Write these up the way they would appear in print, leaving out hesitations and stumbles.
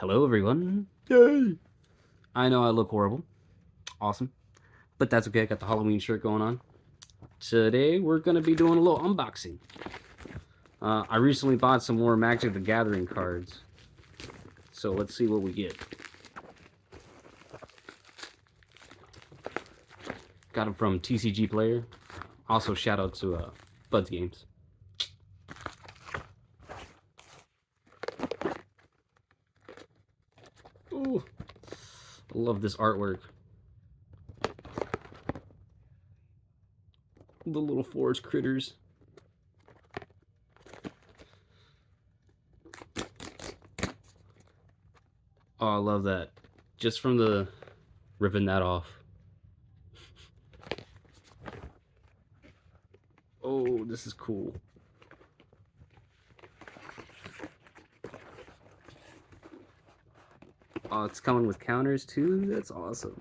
Hello, everyone. Yay! I know I look horrible. Awesome. But that's okay. I got the Halloween shirt going on. Today, we're going to be doing a little unboxing. I recently bought some more Magic the Gathering cards. So let's see what we get. Got them from TCG Player. Also, shout out to Buds Games. Ooh, I love this artwork. The little forest critters. Oh, I love that. Just from the ripping that off. Oh, this is cool. Oh, it's coming with counters too? That's awesome.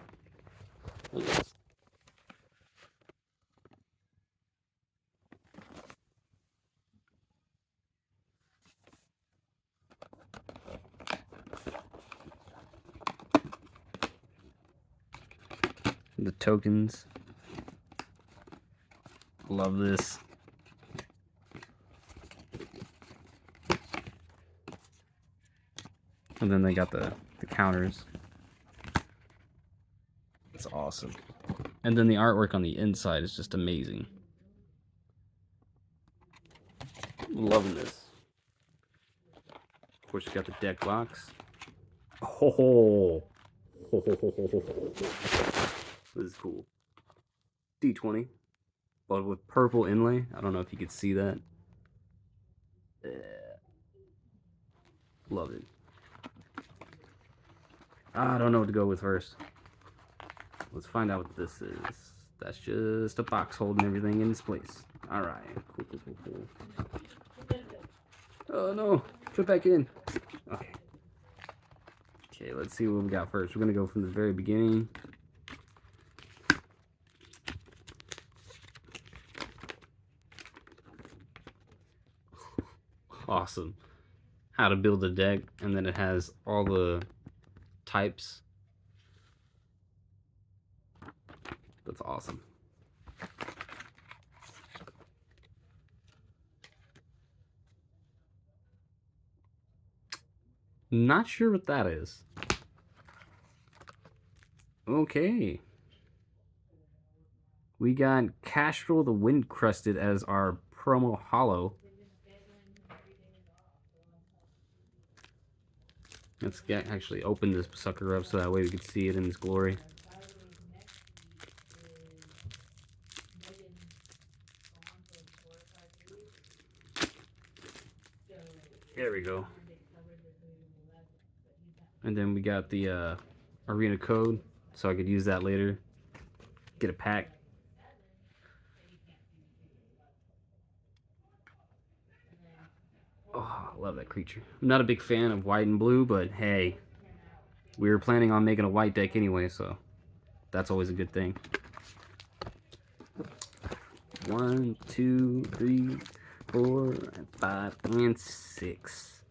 The tokens. Love this. And then they got the counters. It's awesome. And then the artwork on the inside is just amazing. Loving this. Of course, you got the deck box. Oh, this is cool. D20, but with purple inlay. I don't know if you could see that. Love it. I don't know what to go with first. Let's find out what this is. That's just a box holding everything in its place. Alright. Cool. Oh no. Put back in. Okay. Okay, let's see what we got first. We're going to go from the very beginning. Awesome. How to build a deck, and then it has all the types. That's awesome. Not sure what that is. Okay. We got Castrol the Wind Crusted as our promo holo. Let's actually open this sucker up so that way we can see it in its glory. There we go. And then we got the arena code, so I could use that later. Get a pack. Oh, I love that creature. I'm not a big fan of white and blue, but hey, we were planning on making a white deck anyway, so that's always a good thing. 1, 2, 3, 4, 5, and 6.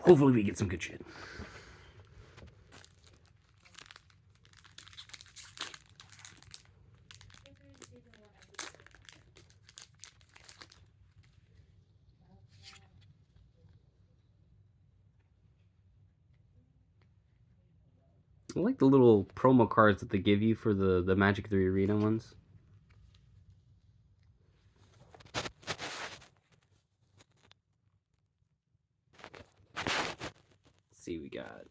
Hopefully we get some good shit. I like the little promo cards that they give you for the Magic 3 Arena ones. Let's see, we got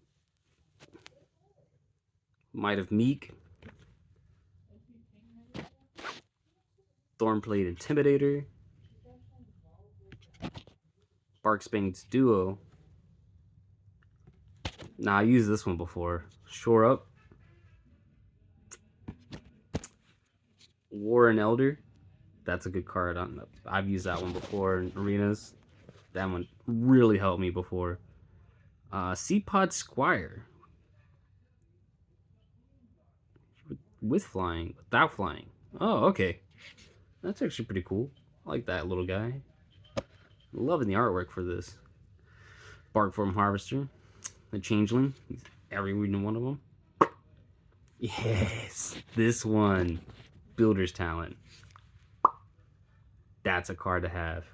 Might of Meek, Thornblade Intimidator, Barkspane's Duo. Nah, I used this one before. Shore Up, Warren Elder. That's a good card. I've used that one before in arenas. That one really helped me before. Seapod Squire. With flying, without flying. Oh, okay. That's actually pretty cool. I like that little guy. Loving the artwork for this. Barkform Harvester, the Changeling. Every one of them. Yes, this one. Builder's Talent. That's a card to have.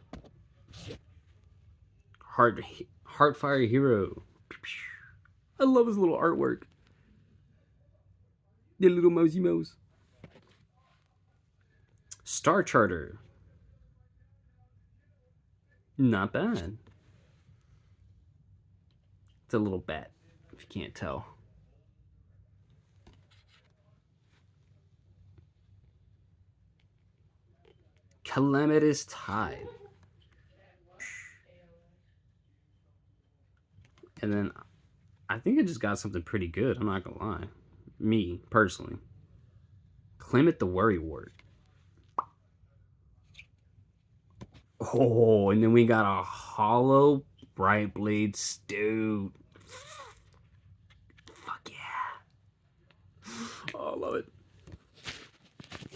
Heartfire Hero. I love his little artwork. The little mousy mouse. Star Charter. Not bad. It's a little bat, if you can't tell. Calamitous Tide. And then I think I just got something pretty good. I'm not gonna lie. Me, personally. Climate the Worry Wart. Oh, and then we got a hollow Bright Blade Stewed. Fuck yeah. Oh, I love it.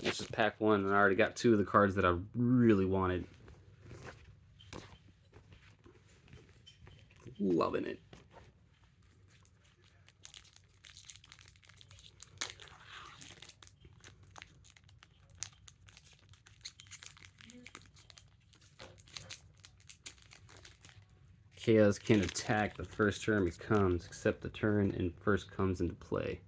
Let's just pack one, and I already got two of the cards that I really wanted. Loving it. Chaos can attack the first turn it comes, except the turn and first comes into play.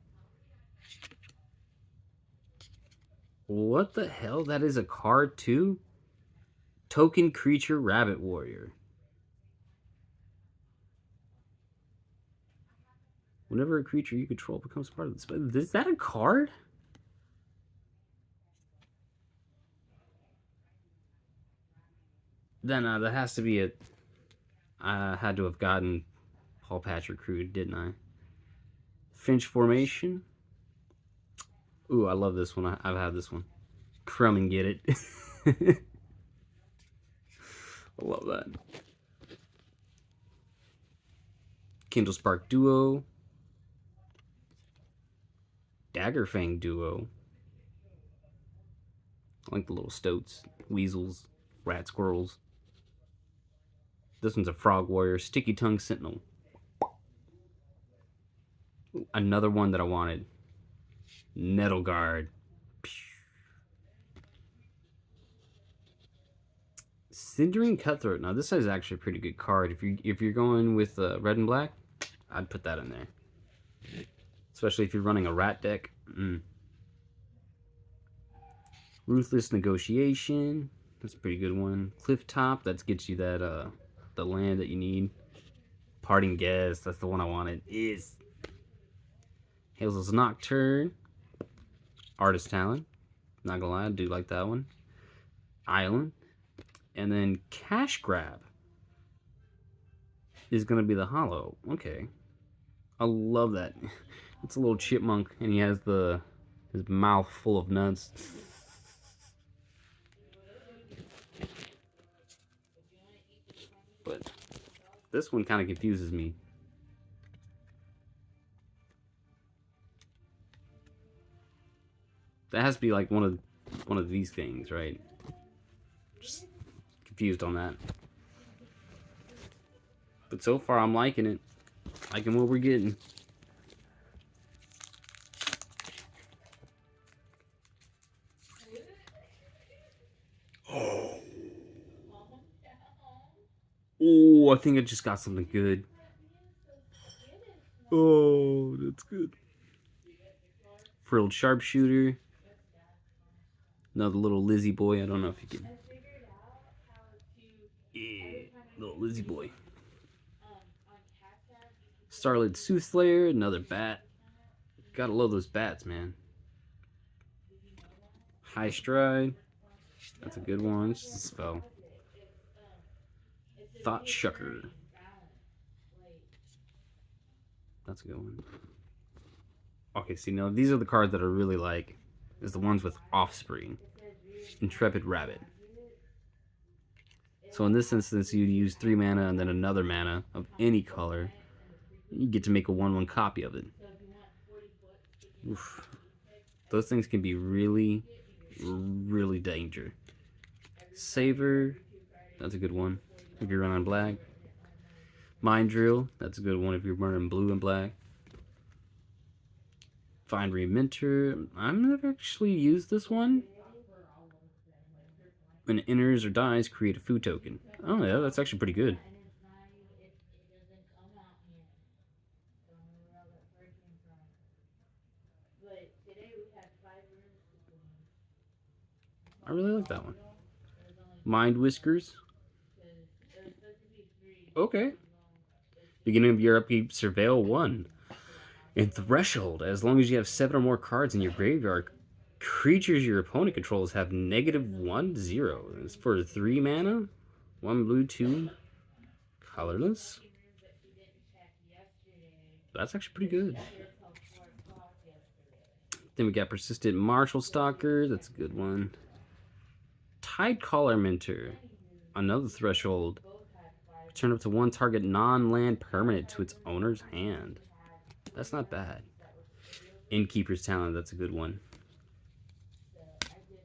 What the hell? That is a card too? Token Creature Rabbit Warrior. Whenever a creature you control becomes part of the spell. Is that a card? Then that has to be it. I had to have gotten Paul Patch Recruit, didn't I? Finch Formation. Ooh, I love this one. I've had this one. Crumb and get it. I love that. Kindle Spark Duo. Daggerfang Duo. I like the little stoats, weasels, rat squirrels. This one's a Frog Warrior. Sticky Tongue Sentinel. Another one that I wanted. Nettle Guard. Cindering Cutthroat. Now this is actually a pretty good card. If you're going with red and black, I'd put that in there. Especially if you're running a rat deck. Ruthless Negotiation. That's a pretty good one. Cliff Top. That gets you that the land that you need. Parting Guest. That's the one I wanted. Is Hazel's Nocturne. Artist Talent. Not gonna lie, I do like that one. Island. And then Cash Grab is gonna be the hollow. Okay. I love that. It's a little chipmunk and he has his mouth full of nuts. But this one kind of confuses me. That has to be like one of these things, right? Just confused on that. But so far I'm liking it. Liking what we're getting. Oh, I think I just got something good. Oh, that's good. Frilled Sharpshooter. Another little Lizzie boy. I don't know if you can. Yeah, little Lizzie boy. Starlit Soothslayer. Another bat. Gotta love those bats, man. High Stride. That's a good one. It's just a spell. Thought Shucker. That's a good one. Okay, see, now these are the cards that I really like. Is the ones with Offspring. Intrepid Rabbit. So in this instance, you'd use 3 mana and then another mana of any color. You get to make a 1/1 copy of it. Oof. Those things can be really, really dangerous. Saver. That's a good one. If you're running black. Mind Drill, that's a good one if you're wearing blue and black. Find Reminter, I've never actually used this one. When it enters or dies, create a food token. Oh yeah, that's actually pretty good. I really like that one. Mind Whiskers. Okay. Beginning of your upkeep, Surveil 1. And Threshold, as long as you have 7 or more cards in your graveyard, creatures your opponent controls have -1/0. It's for 3 mana, 1 blue, 2 colorless. That's actually pretty good. Then we got Persistent Marshal Stalker. That's a good one. Tide Collar Minter. Another Threshold. Return up to 1 target non-land permanent to its owner's hand. That's not bad. Innkeeper's Talent. That's a good one.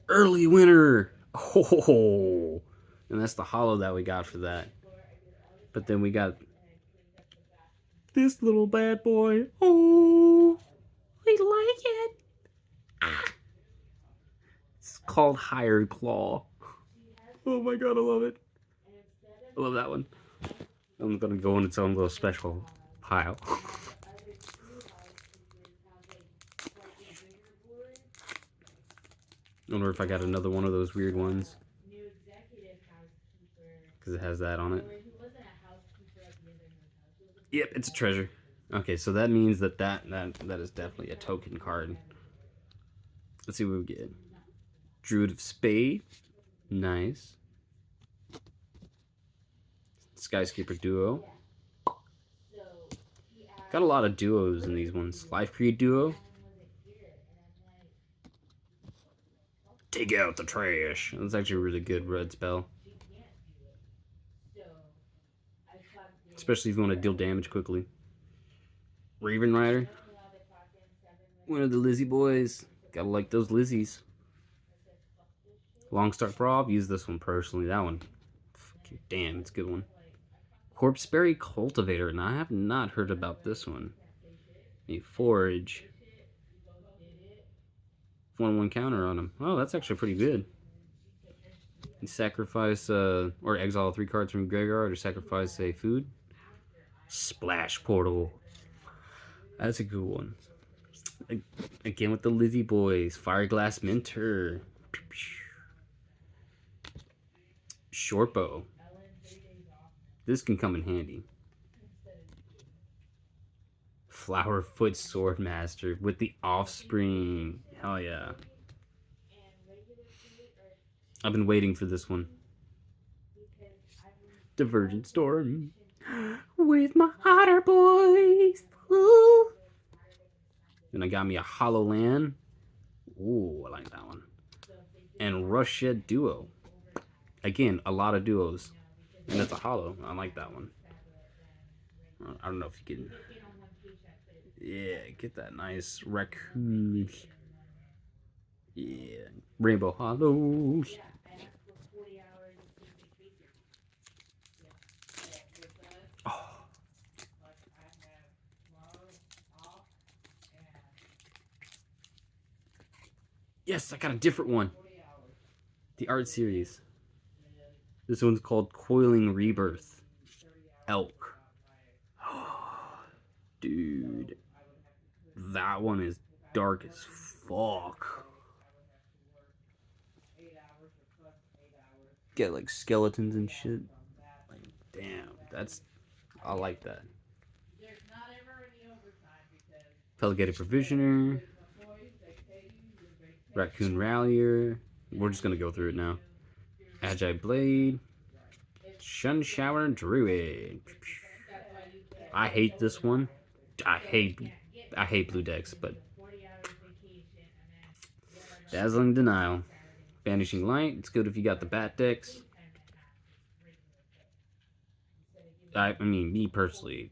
Early Winter. Oh, and that's the hollow that we got for that. But then we got this little bad boy. Oh, we like it. It's called Hired Claw. Oh my god, I love it. I love that one. I'm gonna go in its own little special pile. I wonder if I got another one of those weird ones. Because it has that on it. Yep, it's a treasure. Okay, so that means that is definitely a token card. Let's see what we get. Druid of Spade. Nice. Skyscraper Duo. Got a lot of duos in these ones. Life Creed Duo. Take out the trash. That's actually a really good red spell. Especially if you want to deal damage quickly. Raven Rider. One of the Lizzie boys. Gotta like those Lizzies. Long Start Prob. Use this one personally. That one. Damn, it's a good one. Corpseberry Cultivator. And I have not heard about this one. A Forage. 1/1 counter on him. Oh, that's actually pretty good. You sacrifice or exile 3 cards from graveyard or sacrifice a food. Splash Portal. That's a good one. Again with the Lizzie boys. Fireglass Minter. Shortbow. This can come in handy. Flowerfoot Swordmaster with the Offspring. Hell yeah. I've been waiting for this one. Divergent Storm. With my otter boys. Ooh. Then I got me a Hollow Land. Ooh, I like that one. And Rushhead Duo. Again, a lot of duos. And it's a hollow. I like that one. I don't know if you can... Yeah, get that nice raccoon. Yeah. Rainbow Hollows. Oh. Yes, I got a different one. The art series. This one's called Coiling Rebirth. Elk. Dude. That one is dark as fuck. Get like skeletons and shit. Like, damn, that's... I like that. Delegated Provisioner. Raccoon Rallier. We're just gonna go through it now. Agile Blade. Sun Shower Druid. I hate this one. I hate blue decks, but Dazzling Denial. Vanishing Light. It's good if you got the bat decks. I mean, me personally,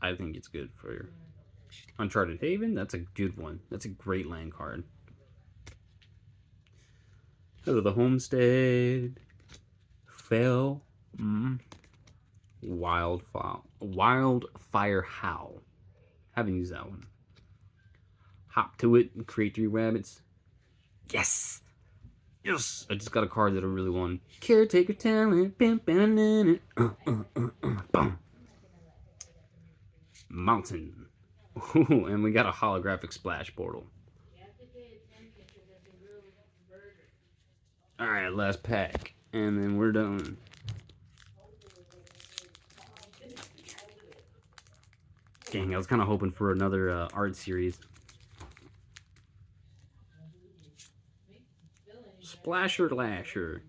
I think it's good for Uncharted Haven. That's a good one. That's a great land card. Hello, the Homestead. Fell. Wildfire Howl. Haven't used that one. Hop to it and create 3 rabbits. Yes! Yes! I just got a card that I really want. Caretaker talent. Boom. Mountain. Ooh, and we got a holographic splash portal. Alright, last pack. And then we're done. Dang, I was kind of hoping for another art series. Splasher Lasher.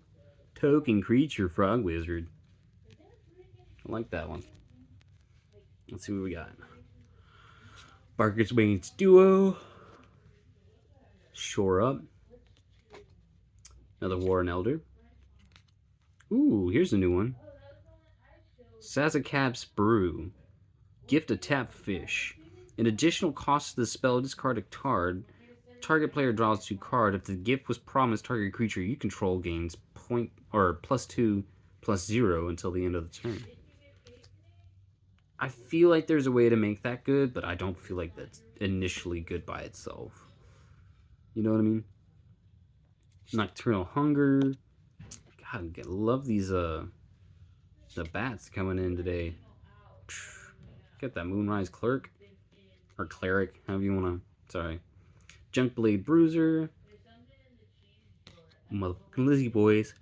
Token creature frog wizard. I like that one. Let's see what we got. Barker's Waits Duo. Shore Up. Another Warren Elder. Ooh, here's a new one. Sazakap's Brew. Gift a tap fish. An additional cost to the spell, discard a card. Target player draws 2 cards. If the gift was promised, target creature you control gains +2/+0 until the end of the turn. I feel like there's a way to make that good, but I don't feel like that's initially good by itself. You know what I mean? Nocturnal Hunger. God, I love these the bats coming in today. Get that Moonrise Clerk or Cleric, however you wanna. Sorry. Junkblade Bruiser. Motherfucking Lizzie Boys.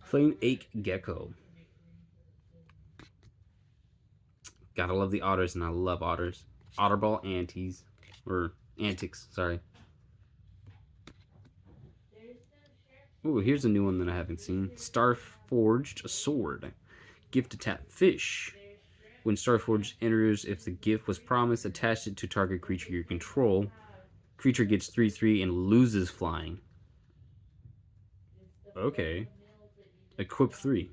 Flame Ache Gecko. Gotta love the otters, and I love otters. Otterball Antics. Or Antics, sorry. Ooh, here's a new one that I haven't seen. Starforged Sword. Gift to tap fish. When Starforged enters, if the gift was promised, attach it to target creature you control. Creature gets 3/3 and loses flying. Okay. Equip 3.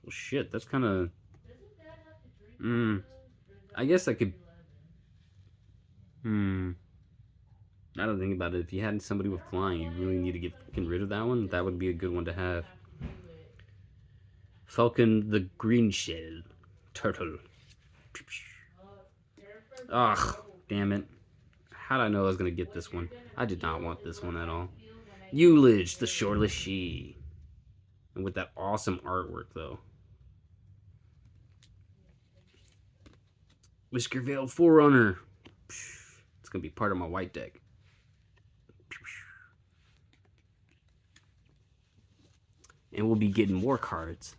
Well, shit, that's kind of... I guess I could... I don't think about it. If you had somebody with flying, you really need to get rid of that one. That would be a good one to have. Falcon the Green Shell. Turtle. Ugh, damn it. How did I know I was going to get this one? I did not want this one at all. Eulage, the Shoreless She. And with that awesome artwork, though. Whiskervale Forerunner. It's going to be part of my white deck. And we'll be getting more cards